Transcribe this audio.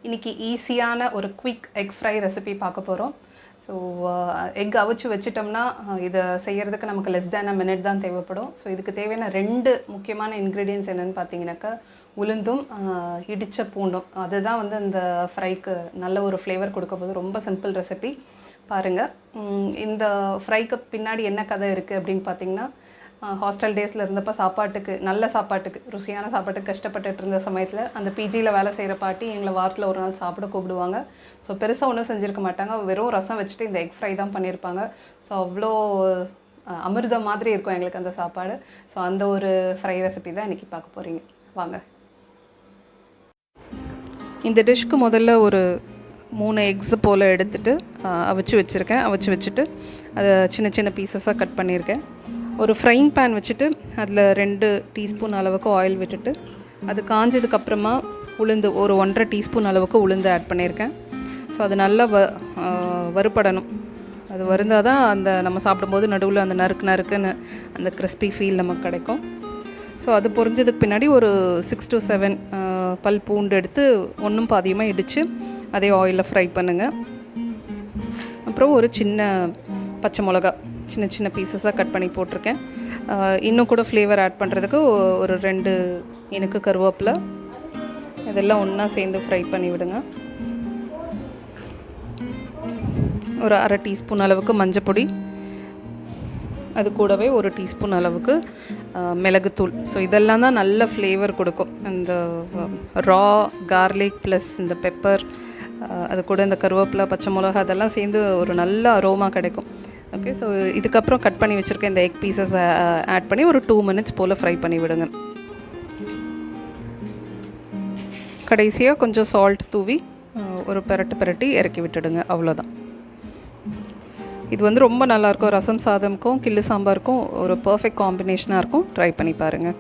இன்றைக்கி ஈஸியான ஒரு குவிக் எக் ஃப்ரை ரெசிபி பார்க்க போகிறோம். ஸோ எக் அவிச்சு வச்சிட்டோம்னா இதை செய்கிறதுக்கு நமக்கு லெஸ் தேன் அ மினிட் தான் தேவைப்படும். ஸோ இதுக்கு தேவையான 2 முக்கியமான இன்க்ரீடியன்ட்ஸ் என்னென்னு பார்த்தீங்கன்னாக்கா உளுந்தும் இடித்த பூண்டும். அதுதான் வந்து இந்த ஃப்ரைக்கு நல்ல ஒரு ஃப்ளேவர் கொடுக்க போது. ரொம்ப சிம்பிள் ரெசிபி பாருங்கள். இந்த ஃப்ரைக்கு பின்னாடி என்ன கதை இருக்குது அப்படின்னு பார்த்தீங்கன்னா, ஹாஸ்டல் டேஸில் இருந்தப்போ சாப்பாட்டுக்கு நல்ல சாப்பாட்டுக்கு ருசியான சாப்பாட்டுக்கு கஷ்டப்பட்டுட்டு இருந்த சமயத்தில் அந்த பிஜியில் வேலை செய்கிற பாட்டி எங்களை வாரத்தில் ஒரு நாள் சாப்பிட கூப்பிடுவாங்க. ஸோ பெருசாக ஒன்றும் செஞ்சுருக்க மாட்டாங்க, வெறும் ரசம் வச்சுட்டு இந்த எக் ஃப்ரை தான் பண்ணியிருப்பாங்க. ஸோ அவ்வளோ அமிர்தம் மாதிரி இருக்கும் எங்களுக்கு அந்த சாப்பாடு. ஸோ அந்த ஒரு ஃப்ரை ரெசிபி தான் இன்றைக்கி பார்க்க போகிறீங்க. வாங்க. இந்த டிஷ்க்கு முதல்ல ஒரு 3 எக்ஸ் போல் எடுத்துகிட்டு அவிச்சு வச்சுருக்கேன். அவிச்சு வச்சுட்டு அதை சின்ன சின்ன பீசஸாக கட் பண்ணியிருக்கேன். ஒரு ஃப்ரைங் பேன் வச்சுட்டு அதில் 2 டீஸ்பூன் அளவுக்கு ஆயில் விட்டுட்டு அது காஞ்சதுக்கப்புறமா உளுந்து ஒரு 1.5 டீஸ்பூன் அளவுக்கு உளுந்து ஆட் பண்ணியிருக்கேன். ஸோ அது நல்லா வறுபடணும். அது வருந்தால் தான் அந்த நம்ம சாப்பிடும்போது நடுவில் அந்த நறுக்குன்னு அந்த கிறிஸ்பி ஃபீல் நமக்கு கிடைக்கும். ஸோ அது பொரிஞ்சதுக்கு பின்னாடி ஒரு 6 to 7 பல் பூண்டு எடுத்து ஒன்றும் பாதியமாக இடித்து அதே ஆயிலில் ஃப்ரை பண்ணுங்கள். அப்புறம் ஒரு சின்ன பச்சை மிளகா சின்ன சின்ன பீசஸாக கட் பண்ணி போட்டிருக்கேன். இன்னும் கூட ஃப்ளேவர் ஆட் பண்ணுறதுக்கு ஒரு 2 எனக்கு கருவேப்பிலை இதெல்லாம் ஒன்றா சேர்ந்து ஃப்ரை பண்ணி விடுங்க. ஒரு 1/2 டீஸ்பூன் அளவுக்கு மஞ்சப்பொடி, அது கூடவே 1 டீஸ்பூன் அளவுக்கு மிளகுத்தூள். ஸோ இதெல்லாம் தான் நல்ல ஃப்ளேவர் கொடுக்கும். அந்த ரா கார்லிக் ப்ளஸ் இந்த பெப்பர், அது கூட இந்த கருவேப்பிலை பச்சை மிளகா அதெல்லாம் சேர்ந்து ஒரு நல்ல அரோமா கிடைக்கும். ஓகே, ஸோ இதுக்கப்புறம் கட் பண்ணி வச்சுருக்க இந்த எக் பீசஸ் ஆட் பண்ணி ஒரு 2 மினிட்ஸ் போல் ஃப்ரை பண்ணி விடுங்க. கடைசியாக கொஞ்சம் சால்ட் தூவி ஒரு பிரட்டி இறக்கி விட்டுடுங்க. அவ்வளோதான். இது வந்து ரொம்ப நல்லாயிருக்கும். ரசம் சாதம்க்கும் கிள்ளு சாம்பாருக்கும் ஒரு பர்ஃபெக்ட் காம்பினேஷனாக இருக்கும். ட்ரை பண்ணி பாருங்கள்.